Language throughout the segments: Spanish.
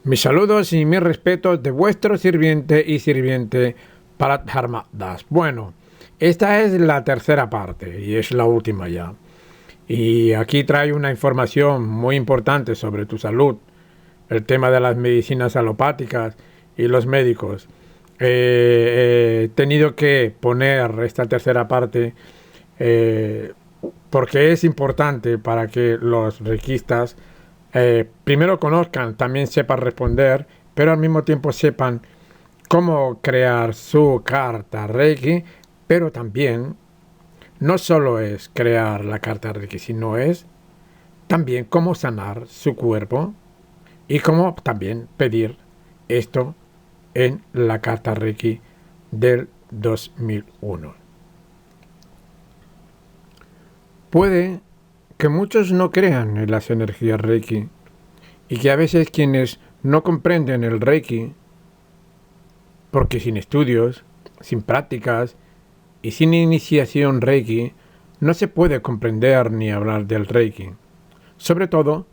Mis saludos y mis respetos de vuestro sirviente y sirviente Paradharma Das. Bueno, esta es la tercera parte y es la última ya. Y aquí trae una información muy importante sobre tu salud, el tema de las medicinas alopáticas y los médicos. He tenido que poner esta tercera parte porque es importante para que los reikistas primero conozcan, también sepan responder, pero al mismo tiempo sepan cómo crear su carta Reiki, pero también no solo es crear la carta Reiki, sino es también cómo sanar su cuerpo y cómo también pedir esto en la carta Reiki del 2001. Puede que muchos no crean en las energías Reiki y que a veces quienes no comprenden el Reiki, porque sin estudios, sin prácticas y sin iniciación Reiki, no se puede comprender ni hablar del Reiki. Sobre todo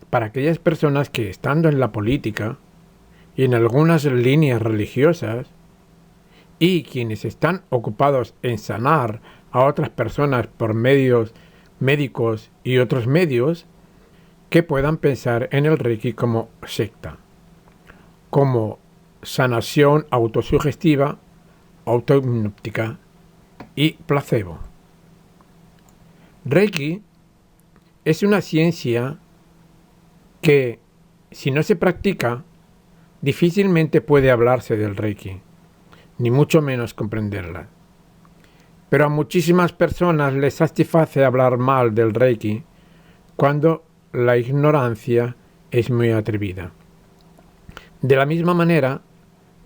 para aquellas personas que, estando en la política y en algunas líneas religiosas, y quienes están ocupados en sanar a otras personas por medios médicos y otros medios, que puedan pensar en el Reiki como secta, como sanación autosugestiva, autohipnótica y placebo. Reiki es una ciencia que, si no se practica, difícilmente puede hablarse del Reiki, ni mucho menos comprenderla. Pero a muchísimas personas les satisface hablar mal del Reiki cuando la ignorancia es muy atrevida. De la misma manera,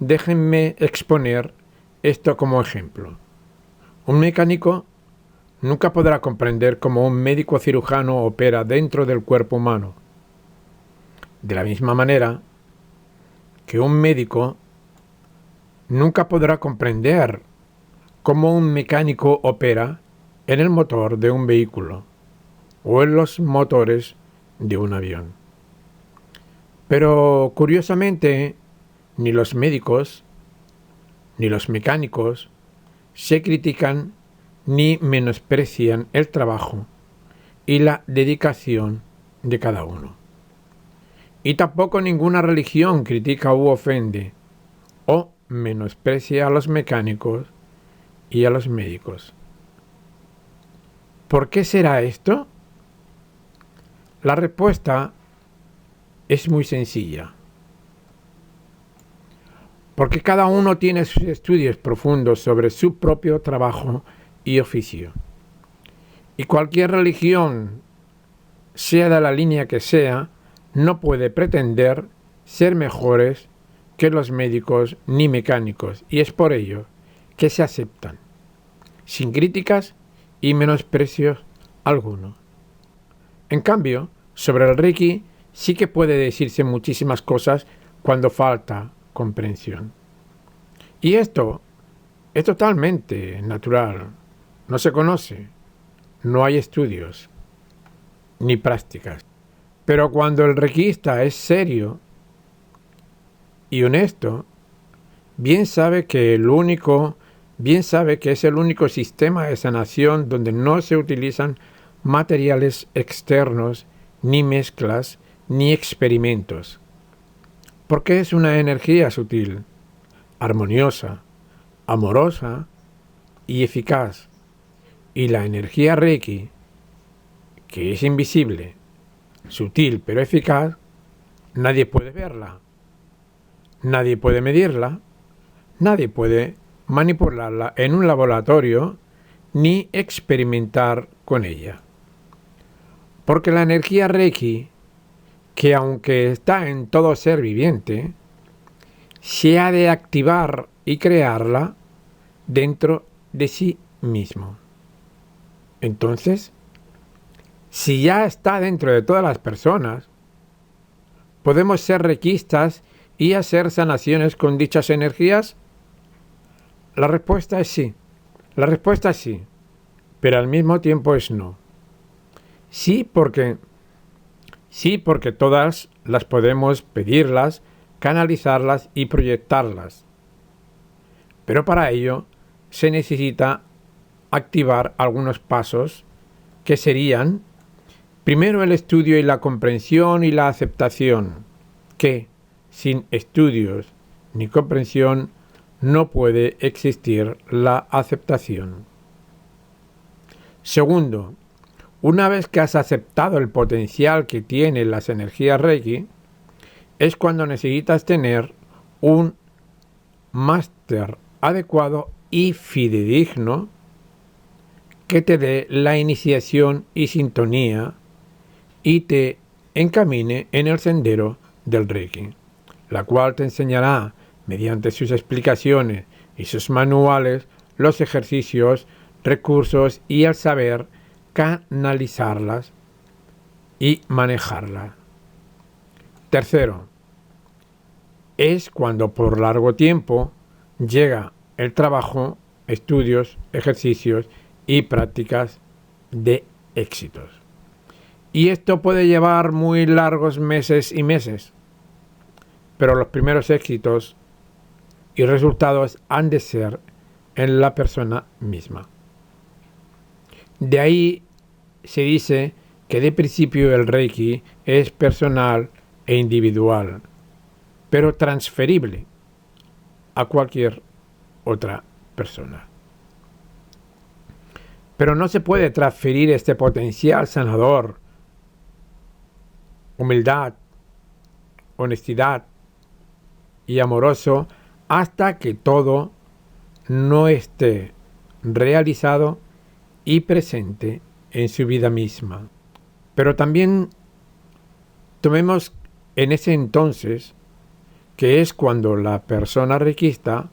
déjenme exponer esto como ejemplo. Un mecánico nunca podrá comprender cómo un médico cirujano opera dentro del cuerpo humano. De la misma manera que un médico nunca podrá comprender cómo un mecánico opera en el motor de un vehículo o en los motores de un avión. Pero curiosamente, ni los médicos ni los mecánicos se critican ni menosprecian el trabajo y la dedicación de cada uno. Y tampoco ninguna religión critica u ofende o menosprecia a los mecánicos y a los médicos. ¿Por qué será esto? La respuesta es muy sencilla. Porque cada uno tiene sus estudios profundos sobre su propio trabajo y oficio. Y cualquier religión, sea de la línea que sea, no puede pretender ser mejores que los médicos ni mecánicos, y es por ello que se aceptan, sin críticas y menosprecios alguno. En cambio, sobre el Reiki sí que puede decirse muchísimas cosas cuando falta comprensión. Y esto es totalmente natural, no se conoce, no hay estudios ni prácticas. Pero cuando el reikista es serio y honesto, bien sabe que es el único sistema de sanación donde no se utilizan materiales externos, ni mezclas, ni experimentos. Porque es una energía sutil, armoniosa, amorosa y eficaz. Y la energía Reiki, que es invisible, sutil pero eficaz, nadie puede verla, nadie puede medirla, nadie puede manipularla en un laboratorio ni experimentar con ella. Porque la energía Reiki, que aunque está en todo ser viviente, se ha de activar y crearla dentro de sí mismo. Entonces, si ya está dentro de todas las personas, ¿podemos ser reikistas y hacer sanaciones con dichas energías? La respuesta es sí. La respuesta es sí, pero al mismo tiempo es no. Sí porque todas las podemos pedirlas, canalizarlas y proyectarlas. Pero para ello se necesita activar algunos pasos que serían, primero, el estudio y la comprensión y la aceptación, que sin estudios ni comprensión no puede existir la aceptación. Segundo, una vez que has aceptado el potencial que tienen las energías Reiki, es cuando necesitas tener un máster adecuado y fidedigno que te dé la iniciación y sintonía y te encamine en el sendero del Reiki, la cual te enseñará, mediante sus explicaciones y sus manuales, los ejercicios, recursos y el saber canalizarlas y manejarlas. Tercero, es cuando por largo tiempo llega el trabajo, estudios, ejercicios y prácticas de éxitos. Y esto puede llevar muy largos meses y meses, pero los primeros éxitos y resultados han de ser en la persona misma. De ahí se dice que de principio el Reiki es personal e individual, pero transferible a cualquier otra persona. Pero no se puede transferir este potencial sanador, humildad, honestidad y amoroso hasta que todo no esté realizado y presente en su vida misma. Pero también tomemos en ese entonces, que es cuando la persona reikista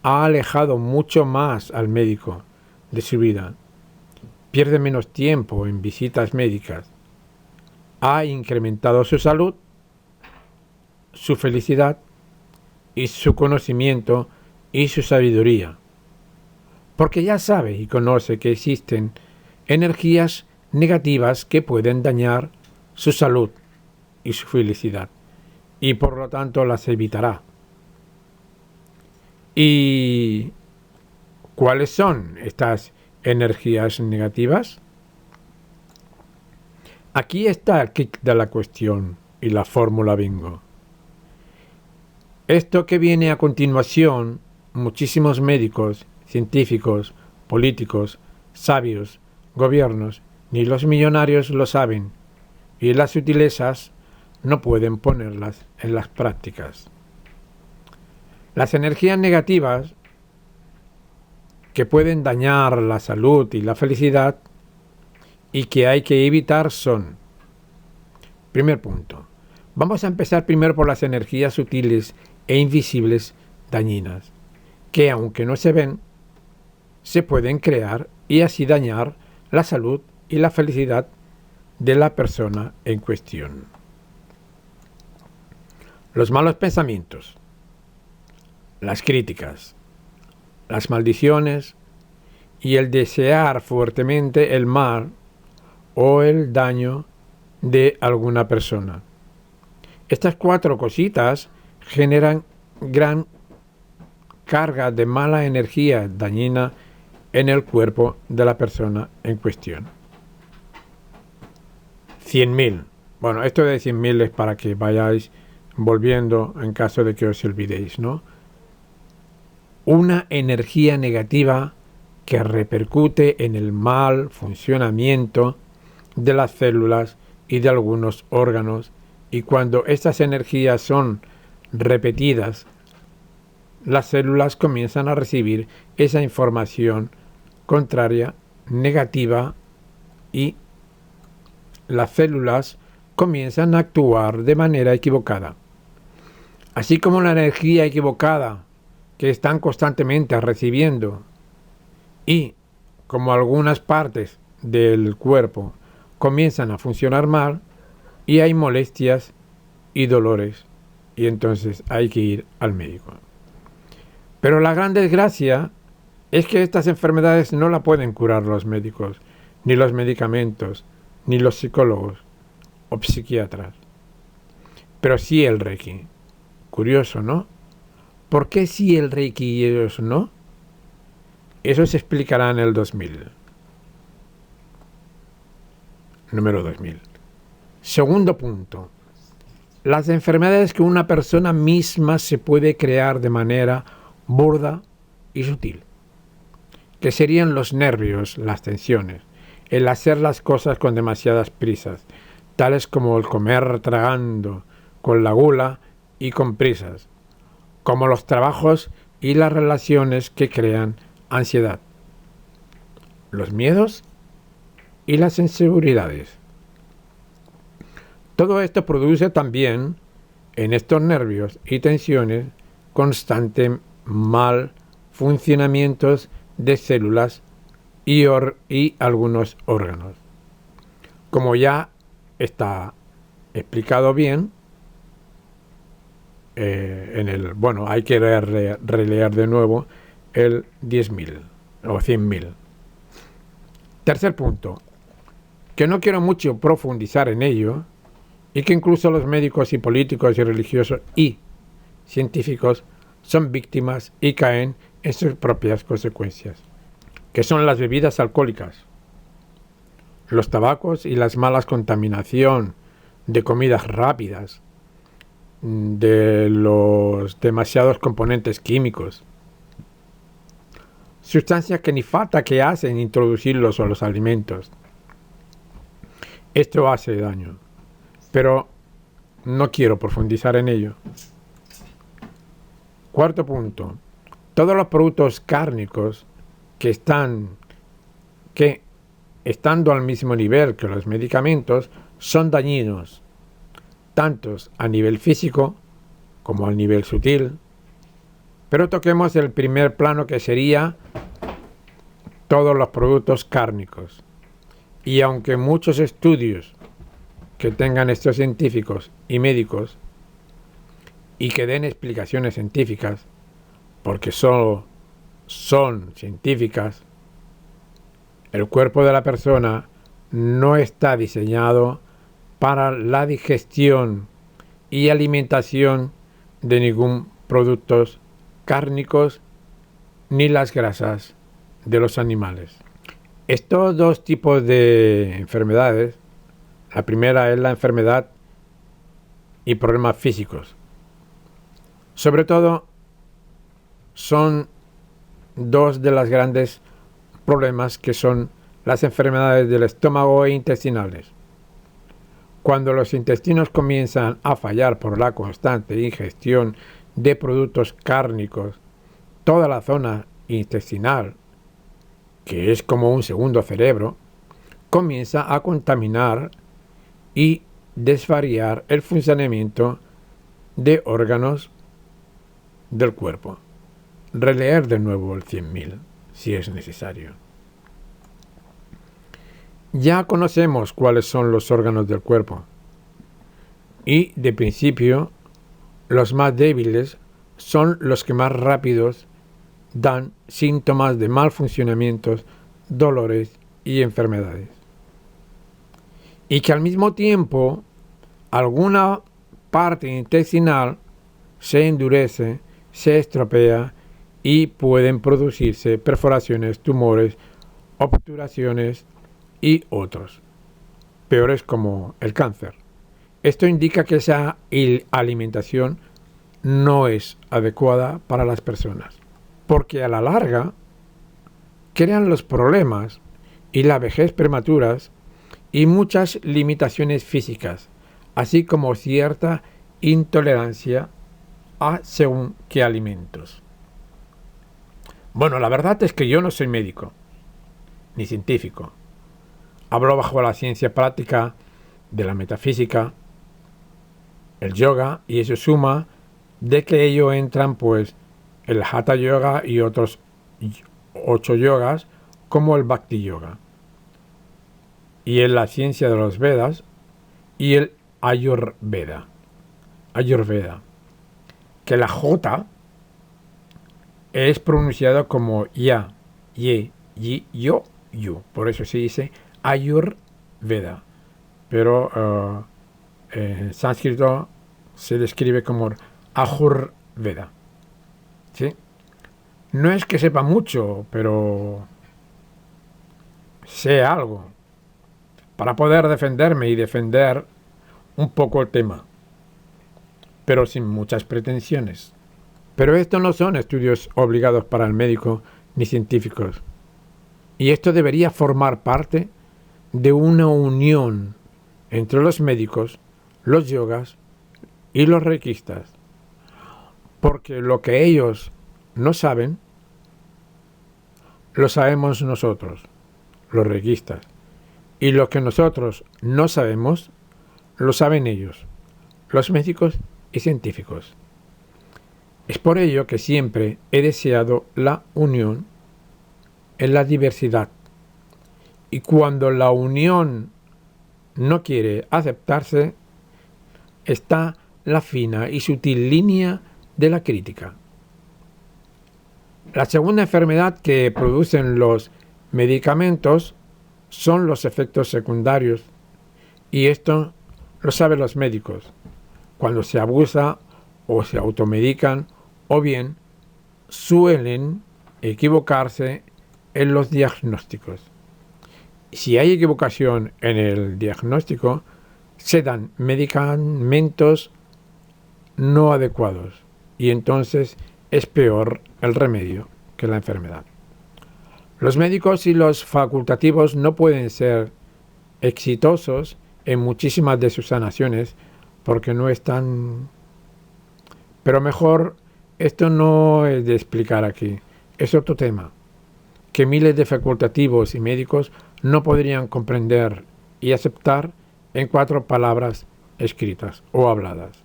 ha alejado mucho más al médico de su vida, pierde menos tiempo en visitas médicas, ha incrementado su salud, su felicidad y su conocimiento y su sabiduría, porque ya sabe y conoce que existen energías negativas que pueden dañar su salud y su felicidad, y por lo tanto las evitará. ¿Y cuáles son estas energías negativas? Aquí está el kit de la cuestión y la fórmula bingo. Esto que viene a continuación, muchísimos médicos, científicos, políticos, sabios, gobiernos, ni los millonarios lo saben, y las sutilezas no pueden ponerlas en las prácticas. Las energías negativas que pueden dañar la salud y la felicidad y que hay que evitar son, primer punto, vamos a empezar primero por las energías sutiles e invisibles dañinas, que aunque no se ven, se pueden crear y así dañar la salud y la felicidad de la persona en cuestión. Los malos pensamientos, las críticas, las maldiciones y el desear fuertemente el mal o el daño de alguna persona. Estas 4 cositas generan gran carga de mala energía dañina en el cuerpo de la persona en cuestión. 100.000. Bueno, esto de 100.000 es para que vayáis volviendo en caso de que os olvidéis, ¿no? Una energía negativa que repercute en el mal funcionamiento de las células y de algunos órganos, y cuando estas energías son repetidas, las células comienzan a recibir esa información contraria, negativa, y las células comienzan a actuar de manera equivocada. Así como la energía equivocada que están constantemente recibiendo y como algunas partes del cuerpo comienzan a funcionar mal y hay molestias y dolores, y entonces hay que ir al médico. Pero la gran desgracia es que estas enfermedades no la pueden curar los médicos, ni los medicamentos, ni los psicólogos o psiquiatras. pero sí el Reiki. Curioso, ¿no? ¿Por qué sí el Reiki y ellos no? Eso se explicará en el 2000. Número 2000. Segundo punto. Las enfermedades que una persona misma se puede crear de manera burda y sutil, que serían los nervios, las tensiones, el hacer las cosas con demasiadas prisas, tales como el comer tragando, con la gula y con prisas, como los trabajos y las relaciones que crean ansiedad, los miedos y las inseguridades. Todo esto produce también en estos nervios y tensiones constante mal funcionamientos de células y algunos órganos. Como ya está explicado bien, hay que releer de nuevo el 10.000 o 100.000. Tercer punto, que no quiero mucho profundizar en ello, y que incluso los médicos y políticos y religiosos y científicos son víctimas y caen en sus propias consecuencias, que son las bebidas alcohólicas, los tabacos y las malas contaminación de comidas rápidas, de los demasiados componentes químicos, sustancias que ni falta que hacen introducirlos a los alimentos. Esto hace daño, pero no quiero profundizar en ello. Cuarto punto. Todos los productos cárnicos que estando al mismo nivel que los medicamentos son dañinos, tanto a nivel físico como a nivel sutil. Pero toquemos el primer plano, que sería todos los productos cárnicos. Y aunque muchos estudios que tengan estos científicos y médicos y que den explicaciones científicas, porque solo son científicas, el cuerpo de la persona no está diseñado para la digestión y alimentación de ningún productos cárnicos ni las grasas de los animales. Estos dos tipos de enfermedades, la primera es la enfermedad y problemas físicos. Sobre todo, son dos de los grandes problemas, que son las enfermedades del estómago e intestinales. Cuando los intestinos comienzan a fallar por la constante ingestión de productos cárnicos, toda la zona intestinal, que es como un segundo cerebro, comienza a contaminar y desvariar el funcionamiento de órganos del cuerpo. Releer de nuevo el 100.000 si es necesario. Ya conocemos cuáles son los órganos del cuerpo y, de principio, los más débiles son los que más rápidos dan síntomas de mal funcionamiento, dolores y enfermedades. Y que al mismo tiempo alguna parte intestinal se endurece, se estropea y pueden producirse perforaciones, tumores, obturaciones y otros, peores como el cáncer. Esto indica que esa alimentación no es adecuada para las personas, porque a la larga crean los problemas y la vejez prematuras y muchas limitaciones físicas, así como cierta intolerancia a según qué alimentos. Bueno, la verdad es que yo no soy médico, ni científico. Hablo bajo la ciencia práctica de la metafísica, el yoga, y eso suma de que ello entran pues el Hatha Yoga y otros 8 yogas como el Bhakti Yoga, y en la ciencia de los Vedas y el Ayurveda, que la J es pronunciada como ya, ye, yi, yo, yu, por eso se dice Ayurveda, pero en sánscrito se describe como Ayurveda. ¿Sí? No es que sepa mucho, pero sé algo para poder defenderme y defender un poco el tema, pero sin muchas pretensiones. Pero estos no son estudios obligados para el médico ni científicos. Y esto debería formar parte de una unión entre los médicos, los yogas y los reikistas. Porque lo que ellos no saben, lo sabemos nosotros, los reikistas. Y lo que nosotros no sabemos, lo saben ellos, los médicos y científicos. Es por ello que siempre he deseado la unión en la diversidad. Y cuando la unión no quiere aceptarse, está la fina y sutil línea de la crítica. La segunda enfermedad que producen los medicamentos son los efectos secundarios. Y esto lo saben los médicos, cuando se abusa o se automedican, o bien suelen equivocarse en los diagnósticos. Si hay equivocación en el diagnóstico, se dan medicamentos no adecuados y entonces es peor el remedio que la enfermedad. Los médicos y los facultativos no pueden ser exitosos en muchísimas de sus sanaciones porque no están... Pero mejor, esto no es de explicar aquí, es otro tema que miles de facultativos y médicos no podrían comprender y aceptar en 4 palabras escritas o habladas.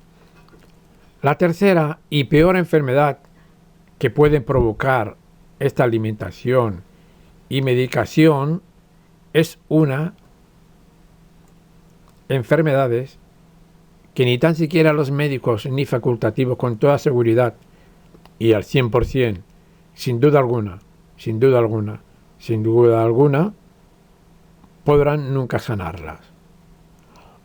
La tercera y peor enfermedad que puede provocar esta alimentación y medicación es una enfermedades que ni tan siquiera los médicos ni facultativos con toda seguridad y al 100%, sin duda alguna, podrán nunca sanarlas.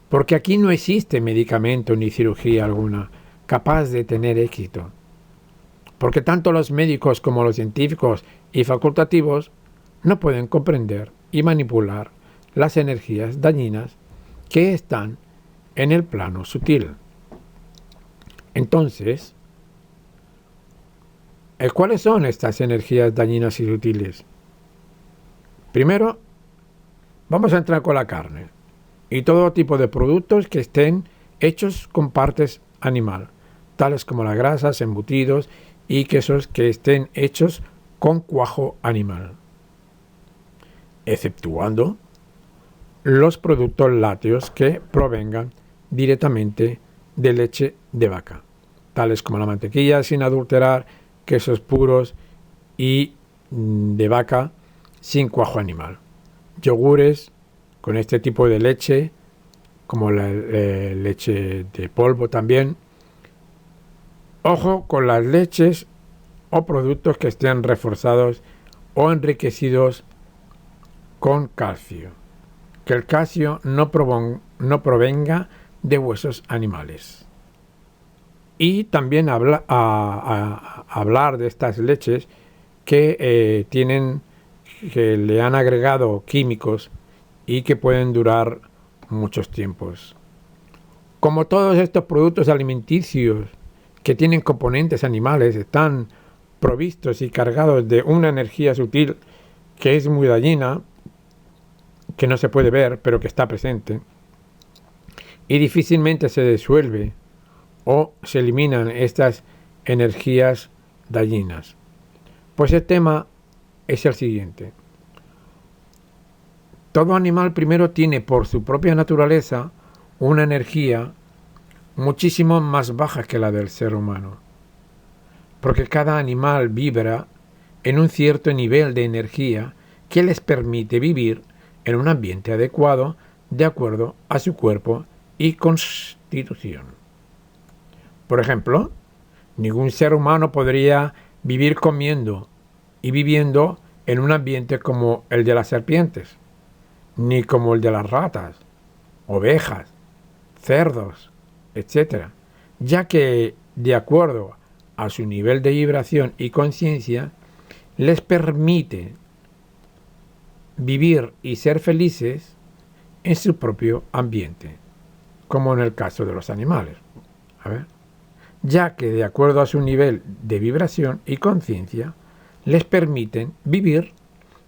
Porque aquí no existe medicamento ni cirugía alguna capaz de tener éxito. Porque tanto los médicos como los científicos y facultativos no pueden comprender y manipular las energías dañinas que están en el plano sutil. Entonces, ¿cuáles son estas energías dañinas y sutiles? Primero, vamos a entrar con la carne y todo tipo de productos que estén hechos con partes animal, tales como las grasas, embutidos y quesos que estén hechos con cuajo animal, exceptuando los productos lácteos que provengan directamente de leche de vaca, tales como la mantequilla sin adulterar, quesos puros y de vaca sin cuajo animal, yogures con este tipo de leche, como la leche de polvo también. Ojo con las leches o productos que estén reforzados o enriquecidos con calcio, que el calcio no provenga de huesos animales. Y también hablar de estas leches que que le han agregado químicos y que pueden durar muchos tiempos. Como todos estos productos alimenticios que tienen componentes animales están provistos y cargados de una energía sutil que es muy dañina, que no se puede ver, pero que está presente, y difícilmente se disuelve o se eliminan estas energías dañinas. Pues el tema es el siguiente. Todo animal primero tiene por su propia naturaleza una energía muchísimo más baja que la del ser humano, porque cada animal vibra en un cierto nivel de energía que les permite vivir en un ambiente adecuado de acuerdo a su cuerpo y constitución. Por ejemplo, ningún ser humano podría vivir comiendo y viviendo en un ambiente como el de las serpientes, ni como el de las ratas, ovejas, cerdos, etc., ya que, de acuerdo a su nivel de vibración y conciencia, les permite vivir y ser felices en su propio ambiente, como en el caso de los animales. A ver, ya que de acuerdo a su nivel de vibración y conciencia, les permiten vivir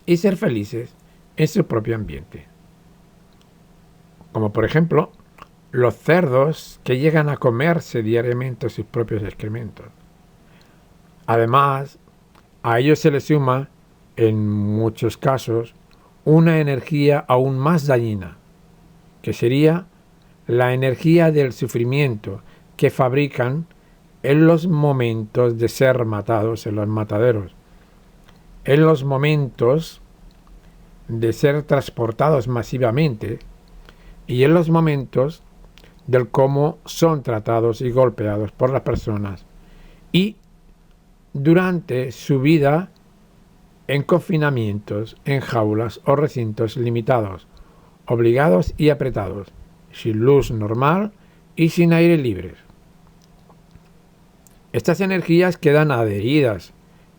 y ser felices en su propio ambiente. Como por ejemplo, los cerdos que llegan a comerse diariamente sus propios excrementos. Además, a ellos se les suma, en muchos casos, una energía aún más dañina, que sería la energía del sufrimiento que fabrican en los momentos de ser matados en los mataderos, en los momentos de ser transportados masivamente y en los momentos del cómo son tratados y golpeados por las personas y durante su vida en confinamientos, en jaulas o recintos limitados, obligados y apretados, sin luz normal y sin aire libre. Estas energías quedan adheridas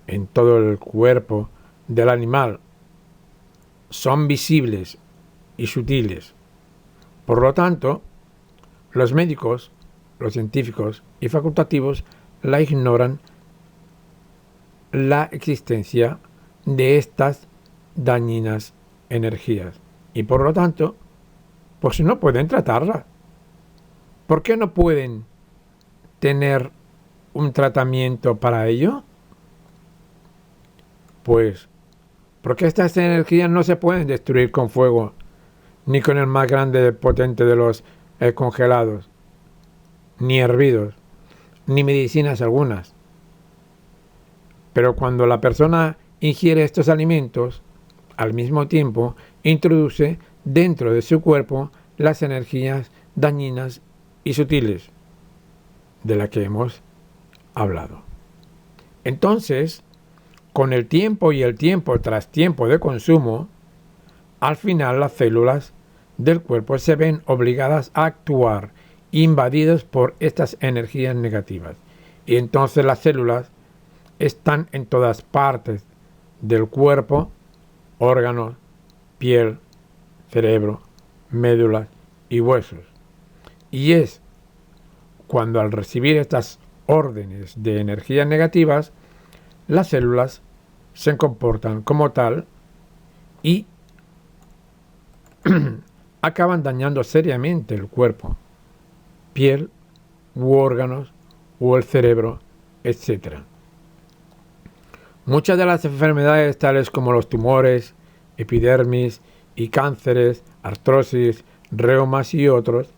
en todo el cuerpo del animal, son visibles y sutiles. Por lo tanto, los médicos, los científicos y facultativos la ignoran la existencia de estas dañinas energías y por lo tanto, pues no pueden tratarla. ¿Por qué no pueden tener un tratamiento para ello? Pues porque estas energías no se pueden destruir con fuego, ni con el más grande potente de los congelados, ni hervidos, ni medicinas algunas. Pero cuando la persona ingiere estos alimentos, al mismo tiempo introduce dentro de su cuerpo las energías dañinas y sutiles de las que hemos hablado. Entonces, con el tiempo y el tiempo tras tiempo de consumo, al final las células del cuerpo se ven obligadas a actuar invadidas por estas energías negativas. Y entonces las células están en todas partes del cuerpo, órganos, piel, cerebro, médulas y huesos. Y es cuando al recibir estas órdenes de energías negativas, las células se comportan como tal y acaban dañando seriamente el cuerpo, piel u órganos o el cerebro, etc. Muchas de las enfermedades tales como los tumores, epidermis y cánceres, artrosis, reumas y otros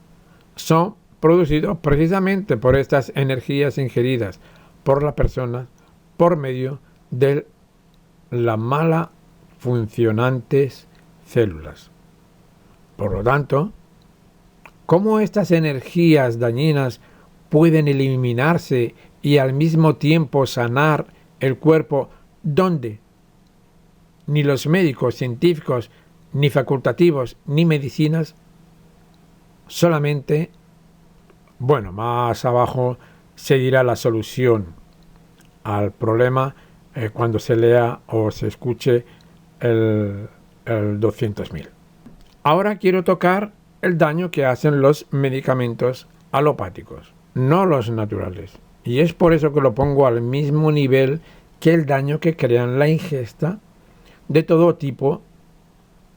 son producidos precisamente por estas energías ingeridas por la persona por medio de las mala funcionantes células. Por lo tanto, ¿cómo estas energías dañinas pueden eliminarse y al mismo tiempo sanar el cuerpo donde ni los médicos, científicos, ni facultativos, ni medicinas? Solamente, bueno, más abajo se dirá la solución al problema cuando se lea o se escuche el 200.000. Ahora quiero tocar el daño que hacen los medicamentos alopáticos, no los naturales. Y es por eso que lo pongo al mismo nivel que el daño que crean la ingesta de todo tipo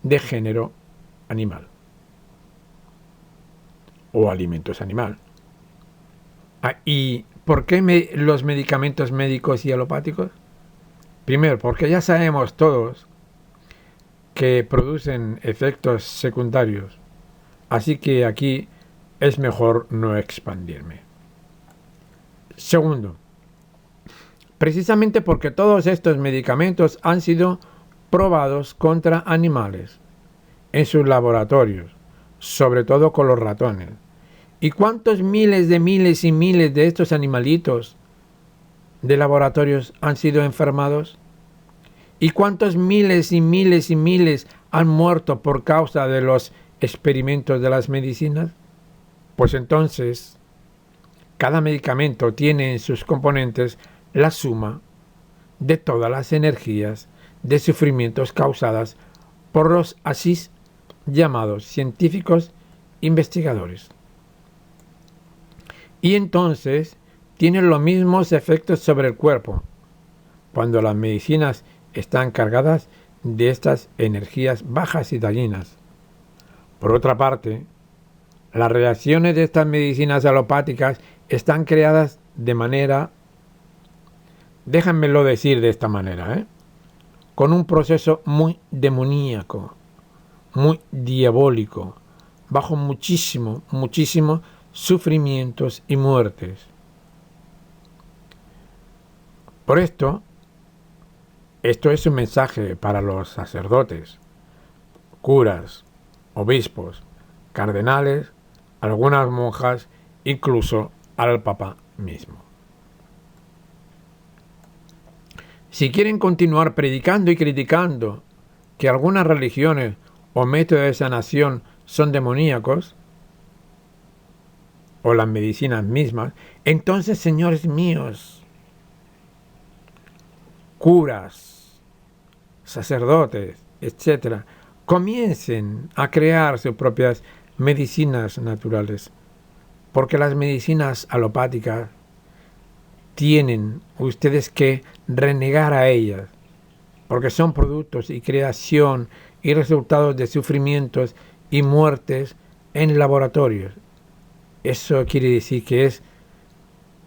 de género animal o alimentos animal. ¿Y por qué los medicamentos médicos y alopáticos? Primero, porque ya sabemos todos que producen efectos secundarios, así que aquí es mejor no expandirme. Segundo, precisamente porque todos estos medicamentos han sido probados contra animales en sus laboratorios, sobre todo con los ratones. ¿Y cuántos miles y miles de estos animalitos de laboratorios han sido enfermados? ¿Y cuántos miles y miles han muerto por causa de los experimentos de las medicinas? Pues entonces, Cada medicamento tiene en sus componentes la suma de todas las energías de sufrimientos causadas por los así llamados científicos investigadores. Y entonces tienen los mismos efectos sobre el cuerpo cuando las medicinas están cargadas de estas energías bajas y dañinas. Por otra parte, las reacciones de estas medicinas alopáticas están creadas de manera, déjenmelo decir de esta manera, con un proceso muy demoníaco, muy diabólico, bajo muchísimos sufrimientos y muertes. Por esto es un mensaje para los sacerdotes, curas, obispos, cardenales, algunas monjas, incluso al Papa mismo. Si quieren continuar predicando y criticando que algunas religiones o métodos de sanación son demoníacos, o las medicinas mismas, entonces, señores míos, curas, sacerdotes, etc., comiencen a crear sus propias medicinas naturales, porque las medicinas alopáticas tienen ustedes que renegar a ellas, porque son productos y creación y resultados de sufrimientos y muertes en laboratorios. Eso quiere decir que es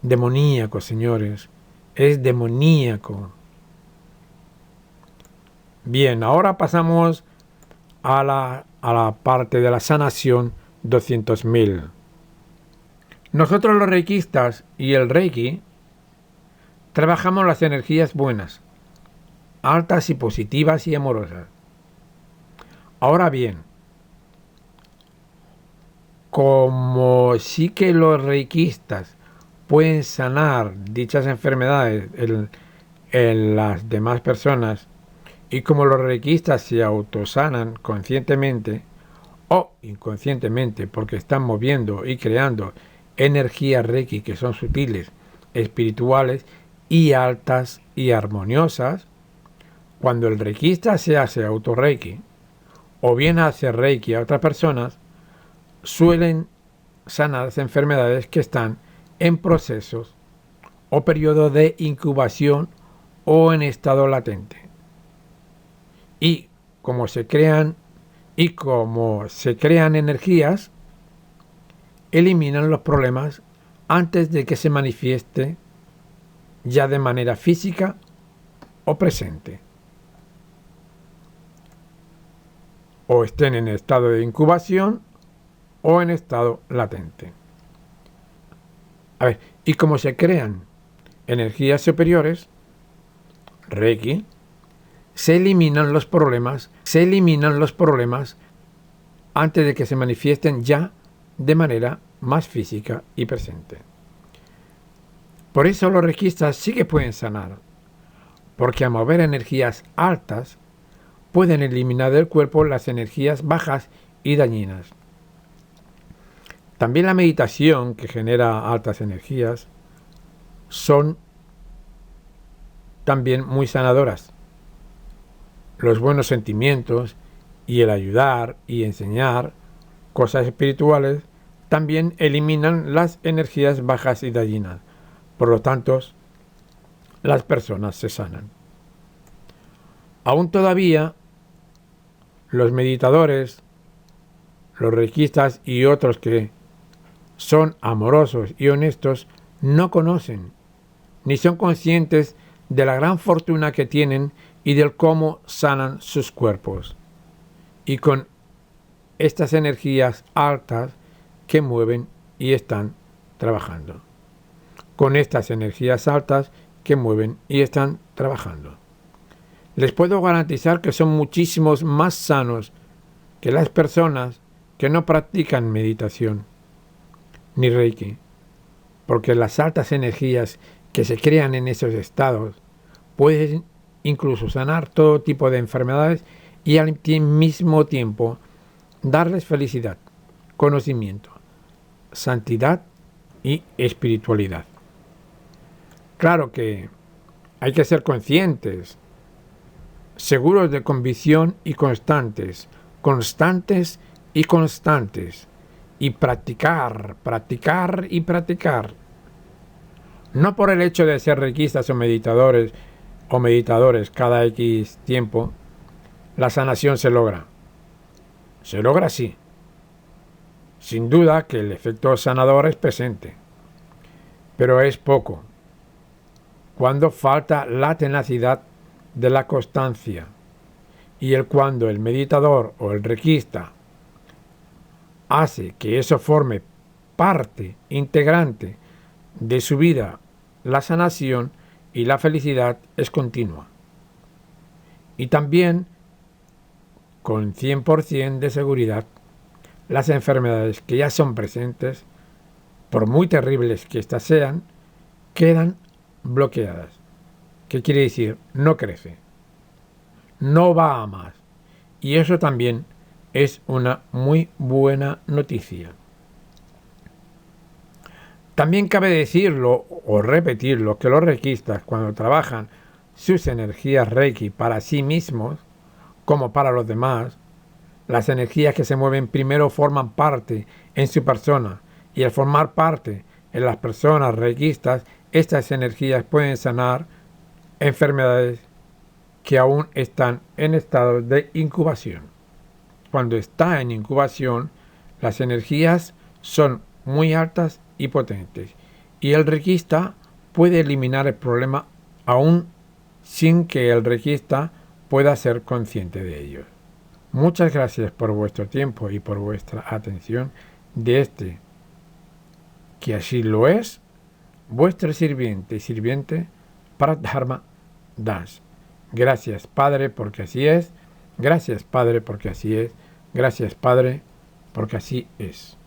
demoníaco, señores, es demoníaco. Bien, ahora pasamos a la parte de la sanación 200.000. Nosotros los reikistas y el reiki trabajamos las energías buenas, altas y positivas y amorosas. Ahora bien, como sí que los reikistas pueden sanar dichas enfermedades en las demás personas, y como los reikistas se autosanan conscientemente o inconscientemente porque están moviendo y creando energías reiki que son sutiles, espirituales y altas y armoniosas, cuando el reikista se hace autorreiki o bien hace reiki a otras personas, suelen sanar las enfermedades que están en procesos o periodo de incubación o en estado latente. Y como se crean energías, eliminan los problemas antes de que se manifieste ya de manera física o presente, o estén en estado de incubación o en estado latente. Y como se crean energías superiores, Reiki, se eliminan los problemas antes de que se manifiesten ya de manera más física y presente. Por eso los reikistas sí que pueden sanar, porque al mover energías altas pueden eliminar del cuerpo las energías bajas y dañinas. También la meditación, que genera altas energías, son también muy sanadoras. Los buenos sentimientos y el ayudar y enseñar cosas espirituales también eliminan las energías bajas y dañinas. Por lo tanto, las personas se sanan. Aún todavía, los meditadores, los reikistas y otros que son amorosos y honestos no conocen ni son conscientes de la gran fortuna que tienen y del cómo sanan sus cuerpos. Y con estas energías altas que mueven y están trabajando. Con estas energías altas que mueven y están trabajando. Les puedo garantizar que son muchísimos más sanos que las personas que no practican meditación ni Reiki, porque las altas energías que se crean en esos estados pueden incluso sanar todo tipo de enfermedades y al mismo tiempo darles felicidad, conocimiento, santidad y espiritualidad. Claro que hay que ser conscientes, seguros de convicción y constantes, y practicar, practicar y practicar. No por el hecho de ser reikistas o meditadores cada X tiempo, la sanación se logra. Se logra sí. Sin duda que el efecto sanador es presente, pero es poco. Cuando falta la tenacidad de la constancia cuando el meditador o el reikista hace que eso forme parte integrante de su vida, la sanación y la felicidad es continua. Y también, con 100% de seguridad, las enfermedades que ya son presentes, por muy terribles que éstas sean, quedan bloqueadas. ¿Qué quiere decir? No crece, no va a más. Y eso también es una muy buena noticia. También cabe decirlo o repetirlo que los reikistas, cuando trabajan sus energías reiki para sí mismos, como para los demás, las energías que se mueven primero forman parte en su persona, y al formar parte en las personas reikistas, estas energías pueden sanar enfermedades que aún están en estado de incubación. Cuando está en incubación, las energías son muy altas y potentes, y el reikista puede eliminar el problema aún sin que el reikista pueda ser consciente de ello. Muchas gracias por vuestro tiempo y por vuestra atención de que así lo es, vuestro sirviente y sirviente Pratdharma Das. Gracias, Padre, porque así es. Gracias, Padre, porque así es. Gracias, Padre, porque así es.